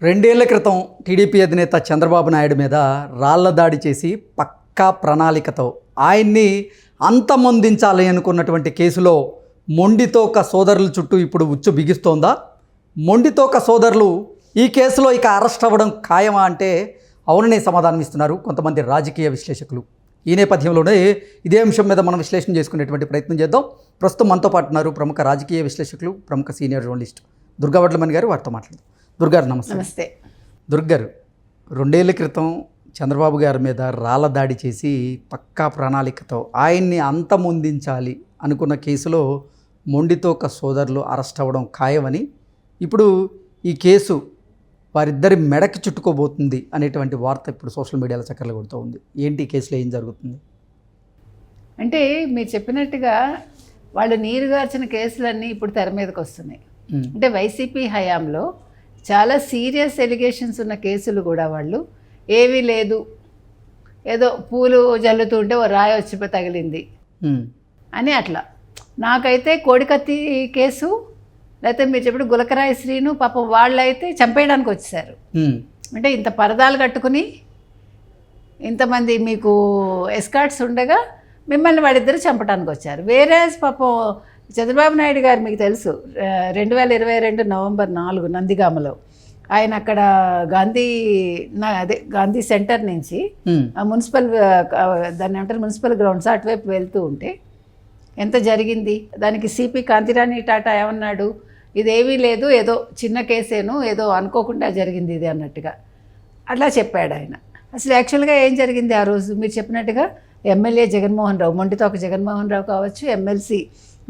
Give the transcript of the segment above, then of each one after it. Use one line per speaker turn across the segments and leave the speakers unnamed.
రెండేళ్ల క్రితం టీడీపీ అధినేత చంద్రబాబు నాయుడు మీద రాళ్ల దాడి చేసి పక్కా ప్రణాళికతో ఆయన్ని అంతమొందించాలి అనుకున్నటువంటి కేసులో మొండితోక సోదరుల చుట్టూ ఇప్పుడు ఉచ్చు బిగిస్తోందా? మొండితోక సోదరులు ఈ కేసులో ఇక అరెస్ట్ అవ్వడం ఖాయమా అంటే అవుననే సమాధానం ఇస్తున్నారు కొంతమంది రాజకీయ విశ్లేషకులు. ఈ నేపథ్యంలోనే ఇదే అంశం మీద మనం విశ్లేషణ చేసుకునేటువంటి ప్రయత్నం చేద్దాం. ప్రస్తుతం మనతో పాటు ఉన్నారు ప్రముఖ రాజకీయ విశ్లేషకులు, ప్రముఖ సీనియర్ జర్నలిస్ట్ దుర్గా వడ్లమణి గారు. వారితో మాట్లాడదాం. దుర్గారు నమస్తే.
నమస్తే.
దుర్గారు, 2 ఏళ్ల క్రితం చంద్రబాబు గారి మీద రాళ్ల దాడి చేసి పక్కా ప్రణాళికతో ఆయన్ని అంతమొందించాలి అనుకున్న కేసులో మొండితోక సోదరులు అరెస్ట్ అవ్వడం ఖాయమని, ఇప్పుడు ఈ కేసు వారిద్దరి మెడకి చుట్టుకోబోతుంది అనేటువంటి వార్త ఇప్పుడు సోషల్ మీడియాలో చక్కర్లు కొడుతూ ఉంది. ఏంటి ఈ కేసులో ఏం జరుగుతుంది?
అంటే మీరు చెప్పినట్టుగా వాళ్ళు నీరుగార్చిన కేసులన్నీ ఇప్పుడు తెర మీదకి వస్తున్నాయి. అంటే వైసీపీ హయాంలో చాలా సీరియస్ ఎలిగేషన్స్ ఉన్న కేసులు కూడా వాళ్ళు ఏమీ లేదు, ఏదో పూలు జల్లుతుంటే ఓ రాయి వచ్చి తగిలింది అని అట్లా. నాకైతే కోడికత్తి కేసు, లేకపోతే మీరు చెప్పిన గులకరాయి శ్రీను పాపం వాళ్ళైతే చంపేయడానికి వచ్చేసారు. అంటే ఇంత పరదాలు కట్టుకుని ఇంతమంది మీకు ఎస్కార్ట్స్ ఉండగా మిమ్మల్ని వాడిద్దరు చంపడానికి వచ్చారు. వేరే పాపం చంద్రబాబు నాయుడు గారు మీకు తెలుసు 2022 నవంబర్ 4 నందిగామలో ఆయన అక్కడ గాంధీ సెంటర్ నుంచి మున్సిపల్ దాన్ని ఏమంటారు మున్సిపల్ గ్రౌండ్స్ అటువైపు వెళ్తూ ఉంటే ఎంత జరిగింది. దానికి సిపి కాంతిరాణి టాటా ఏమన్నాడు, ఇదేమీ లేదు, ఏదో చిన్న కేసేను, ఏదో అనుకోకుండా జరిగింది ఇది అన్నట్టుగా అట్లా చెప్పాడు ఆయన. అసలు యాక్చువల్గా ఏం జరిగింది ఆ రోజు? మీరు చెప్పినట్టుగా ఎమ్మెల్యే జగన్మోహన్ రావు, మొండితోక జగన్మోహన్ రావు కావచ్చు, ఎమ్మెల్సీ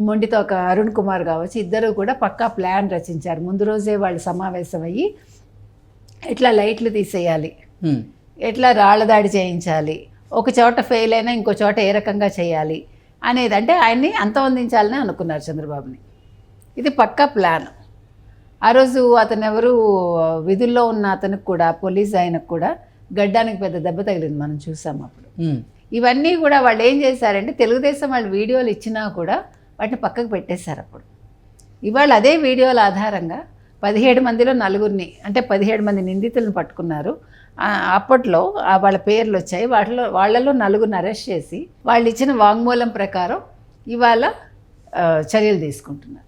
మొండితోక అరుణ్ కుమార్ కావచ్చు, ఇద్దరు కూడా పక్కా ప్లాన్ రచించారు. ముందు రోజే వాళ్ళు సమావేశం అయ్యి ఎట్లా లైట్లు తీసేయాలి, ఎట్లా రాళ్ల దాడి చేయించాలి, ఒక చోట ఫెయిల్ అయినా ఇంకో చోట ఏ రకంగా చేయాలి అనేది, అంటే ఆయన్ని అంతమొందించాలని అనుకున్నారు చంద్రబాబుని. ఇది పక్కా ప్లాన్. ఆ రోజు అతను ఎవరు విధుల్లో ఉన్న అతనికి కూడా, పోలీస్ ఆయనకు కూడా గడ్డానికి పెద్ద దెబ్బ తగిలింది, మనం చూసాం అప్పుడు. ఇవన్నీ కూడా వాళ్ళు ఏం చేశారంటే తెలుగుదేశం వాళ్ళు వీడియోలు ఇచ్చినా కూడా వాటిని పక్కకు పెట్టేశారు. అప్పుడు ఇవాళ అదే వీడియోల ఆధారంగా 17 మందిలో 4 అంటే 17 మంది నిందితులను పట్టుకున్నారు. అప్పట్లో వాళ్ళ పేర్లు వచ్చాయి. వాళ్ళలో 4 అరెస్ట్ చేసి వాళ్ళు ఇచ్చిన వాంగ్మూలం ప్రకారం ఇవాళ చర్యలు తీసుకుంటున్నారు.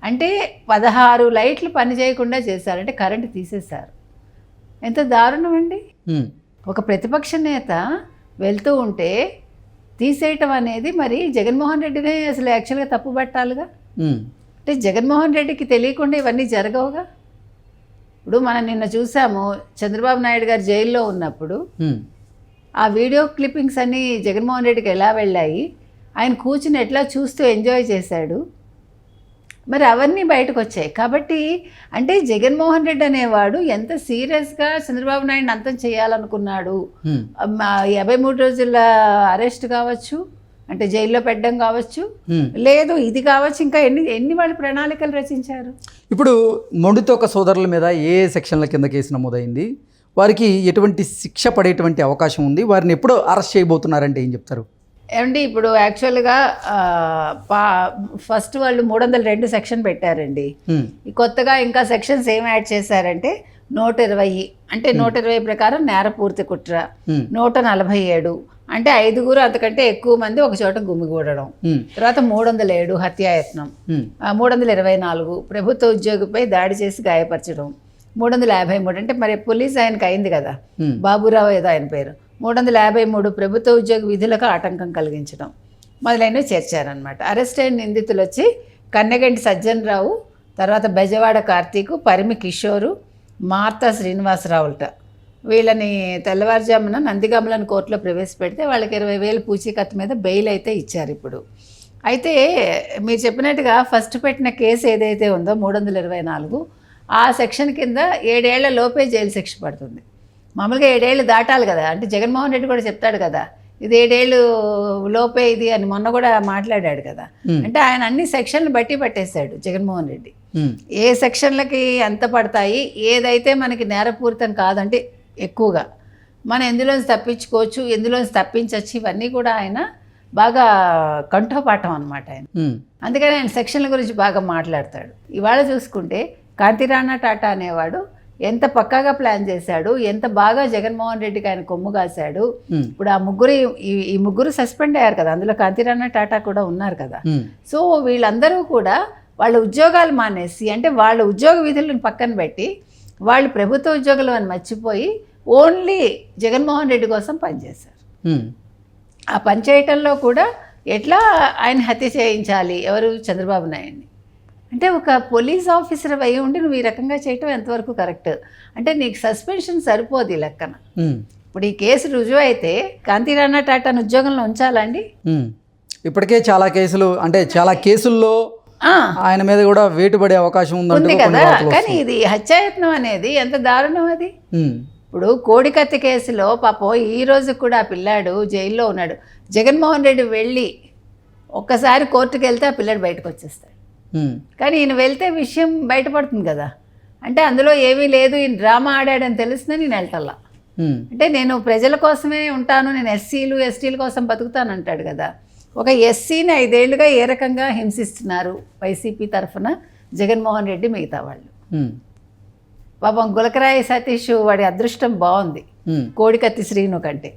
అంటే 16 లైట్లు పని చేయకుండా చేశారంటే కరెంటు తీసేశారు. ఎంత దారుణం అండి. ఒక ప్రతిపక్ష నేత వెళ్తూ ఉంటే తీసేయటం అనేది మరి జగన్మోహన్ రెడ్డినే అసలు యాక్చువల్గా తప్పు పట్టాలిగా. అంటే జగన్మోహన్ రెడ్డికి తెలియకుండా ఇవన్నీ జరగవుగా. ఇప్పుడు మనం నిన్న చూసాము చంద్రబాబు నాయుడు గారు జైల్లో ఉన్నప్పుడు ఆ వీడియో క్లిప్పింగ్స్ అన్నీ జగన్మోహన్ రెడ్డికి ఎలా వెళ్ళాయి, ఆయన కూర్చుని ఎట్లా చూస్తూ ఎంజాయ్ చేశాడు, మరి అవన్నీ బయటకు వచ్చాయి. కాబట్టి అంటే జగన్మోహన్ రెడ్డి అనేవాడు ఎంత సీరియస్గా చంద్రబాబు నాయుడిని అంతం చేయాలనుకున్నాడు. 53 రోజుల అరెస్ట్ కావచ్చు, అంటే జైల్లో పెట్టడం కావచ్చు, లేదు ఇది కావచ్చు, ఇంకా ఎన్ని వాళ్ళు ప్రణాళికలు రచించారు.
ఇప్పుడు మొండితోక సోదరుల మీద ఏ సెక్షన్ల కింద కేసు నమోదైంది, వారికి ఎటువంటి శిక్ష పడేటువంటి అవకాశం ఉంది, వారిని ఎప్పుడు అరెస్ట్ చేయబోతున్నారంటే ఏం చెప్తారు?
ఏమండి ఇప్పుడు యాక్చువల్గా ఫస్ట్ వాళ్ళు 302 సెక్షన్ పెట్టారండి. కొత్తగా ఇంకా సెక్షన్స్ ఏం యాడ్ చేశారంటే 120, అంటే 120 ప్రకారం నేరపూర్తి కుట్ర, 147 అంటే 5 అంతకంటే ఎక్కువ మంది ఒక చోట గుమిగూడడం, తర్వాత 307 హత్యాయత్నం, 324 ప్రభుత్వ ఉద్యోగిపై దాడి చేసి గాయపరచడం, 353 అంటే మరి పోలీస్ ఆయనకు అయింది కదా, బాబురావు ఏదో ఆయన పేరు, 353 ప్రభుత్వ ఉద్యోగ విధులకు ఆటంకం కలిగించడం మొదలైనవి చేర్చారనమాట. అరెస్ట్ అయిన నిందితులు వచ్చి కన్నెగంటి సజ్జన్ రావు, తర్వాత బెజవాడ కార్తీకు, పరిమి కిషోరు, మార్తా శ్రీనివాసరావులట. వీళ్ళని తెల్లవారుజామున నందిగామలను కోర్టులో ప్రవేశపెడితే వాళ్ళకి 20,000 పూచీకత్తు మీద బెయిల్ అయితే ఇచ్చారు. ఇప్పుడు అయితే మీరు చెప్పినట్టుగా ఫస్ట్ పెట్టిన కేసు ఏదైతే ఉందో 324 ఆ సెక్షన్ కింద 7 ఏళ్ల లోపే జైలు శిక్ష పడుతుంది. మామూలుగా 7 ఏళ్ళు దాటాలి కదా, అంటే జగన్మోహన్ రెడ్డి కూడా చెప్తాడు కదా ఇది 7 ఏళ్ళు లోపే ఇది అని మొన్న కూడా మాట్లాడాడు కదా. అంటే ఆయన అన్ని సెక్షన్లు బట్టి పట్టేశాడు జగన్మోహన్ రెడ్డి. ఏ సెక్షన్లకి ఎంత పడతాయి, ఏదైతే మనకి నేరపూరితం కాదంటే ఎక్కువగా మనం ఎందులోంచి తప్పించుకోవచ్చు, ఎందులోంచి తప్పించవచ్చు, ఇవన్నీ కూడా ఆయన బాగా కంఠోపాఠం అనమాట ఆయన. అందుకని ఆయన సెక్షన్ల గురించి బాగా మాట్లాడతాడు. ఇవాళ చూసుకుంటే కాంతిరాణా టాటా అనేవాడు ఎంత పక్కాగా ప్లాన్ చేశాడు, ఎంత బాగా జగన్మోహన్ రెడ్డికి ఆయన కొమ్ము కాశాడు.
Hmm.
ఇప్పుడు ఆ ముగ్గురు ఈ ముగ్గురు సస్పెండ్ అయ్యారు కదా, అందులో కాంతిరాణ టాటా కూడా ఉన్నారు కదా. సో వీళ్ళందరూ కూడా వాళ్ళ ఉద్యోగాలు మానేసి, అంటే వాళ్ళ ఉద్యోగ విధులను పక్కన పెట్టి వాళ్ళు ప్రభుత్వ ఉద్యోగులు అని మర్చిపోయి ఓన్లీ జగన్మోహన్ రెడ్డి కోసం పనిచేశారు. ఆ పని చేయటంలో కూడా ఎట్లా ఆయన హత్య చేయించాలి, ఎవరు చంద్రబాబు నాయుడిని. అంటే ఒక పోలీస్ ఆఫీసర్ అయి ఉండి నువ్వు ఈ రకంగా చేయటం ఎంతవరకు కరెక్ట్? అంటే నీకు సస్పెన్షన్ సరిపోదు ఈ లెక్కన. ఇప్పుడు ఈ కేసు రుజువు అయితే కాంతిరాణ టాటాను ఉద్యోగంలో ఉంచాలండి.
ఇప్పటికే చాలా కేసులు, అంటే చాలా కేసుల్లో ఆయన మీద కూడా వేటు పడే అవకాశం
ఉంది కదా. కానీ ఇది హత్యాయత్నం అనేది ఎంత దారుణం అది. ఇప్పుడు కోడికత్తి కేసులో పాపం ఈ రోజు కూడా ఆ పిల్లాడు జైల్లో ఉన్నాడు. జగన్మోహన్ రెడ్డి వెళ్ళి ఒక్కసారి కోర్టుకు వెళ్తే ఆ పిల్లాడు బయటకు వచ్చేస్తాడు. కానీ ఈయన వెళ్తే విషయం బయటపడుతుంది కదా. అంటే అందులో ఏమీ లేదు, ఈయన డ్రామా ఆడాడని తెలిసిందే నేను వెళ్ళటల్లా. అంటే నేను ప్రజల కోసమే ఉంటాను, నేను ఎస్సీలు ఎస్టీల కోసం బతుకుతాను అంటాడు కదా. ఒక ఎస్సీని 5 ఏళ్లుగా ఏ రకంగా హింసిస్తున్నారు వైసీపీ తరఫున జగన్మోహన్ రెడ్డి, మిగతా వాళ్ళు. పాపం గులకరాయి సతీష్ వాడి అదృష్టం బాగుంది కోడికత్తి శ్రీను కంటే.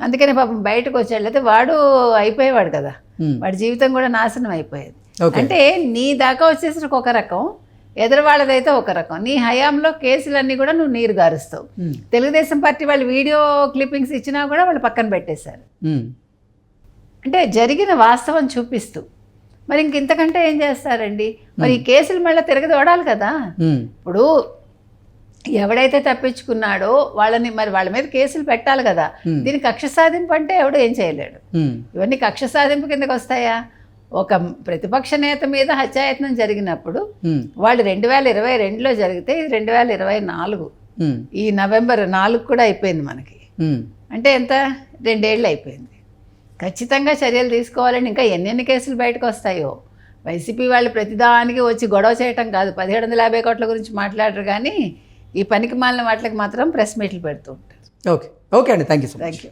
అందుకని పాపం బయటకు వచ్చాడు, అయితే వాడు అయిపోయేవాడు కదా, వాడి జీవితం కూడా నాశనం అయిపోయేది. అంటే నీ దాకా వచ్చేసరికి ఒక రకం, ఎదురు వాళ్ళదైతే ఒక రకం. నీ హయాంలో కేసులన్నీ కూడా నువ్వు నీరు గారుస్తావు. తెలుగుదేశం పార్టీ వాళ్ళు వీడియో క్లిప్పింగ్స్ ఇచ్చినా కూడా వాళ్ళు పక్కన పెట్టేశారు. అంటే జరిగిన వాస్తవం చూపిస్తూ మరి ఇంతకంటే ఏం చేస్తారండి? మరి ఈ కేసులు మళ్ళీ తిరగదోడాలి కదా. ఇప్పుడు ఎవడైతే తప్పించుకున్నాడో వాళ్ళని మరి వాళ్ళ మీద కేసులు పెట్టాలి కదా. దీని కక్ష సాధింపు అంటే ఎవడు ఏం చేయలేడు. ఇవన్నీ కక్ష సాధింపు కిందకి వస్తాయా? ఒక ప్రతిపక్ష నేత మీద హత్యాయత్నం జరిగినప్పుడు వాళ్ళు 2022లో జరిగితే ఇది 2024, ఈ నవంబర్ 4 కూడా అయిపోయింది మనకి. అంటే ఎంత 2 ఏళ్ళు అయిపోయింది. ఖచ్చితంగా చర్యలు తీసుకోవాలని ఇంకా ఎన్నెన్ని కేసులు బయటకు వస్తాయో. వైసీపీ వాళ్ళు ప్రతిదానికి వచ్చి గొడవ చేయటం కాదు, 1750 కోట్ల గురించి మాట్లాడరు, కానీ ఈ పనికి మాలిన వాటికి మాత్రం ప్రెస్ మీట్లు పెడుతూ ఉంటారు.
ఓకే అండి, థ్యాంక్ యూ.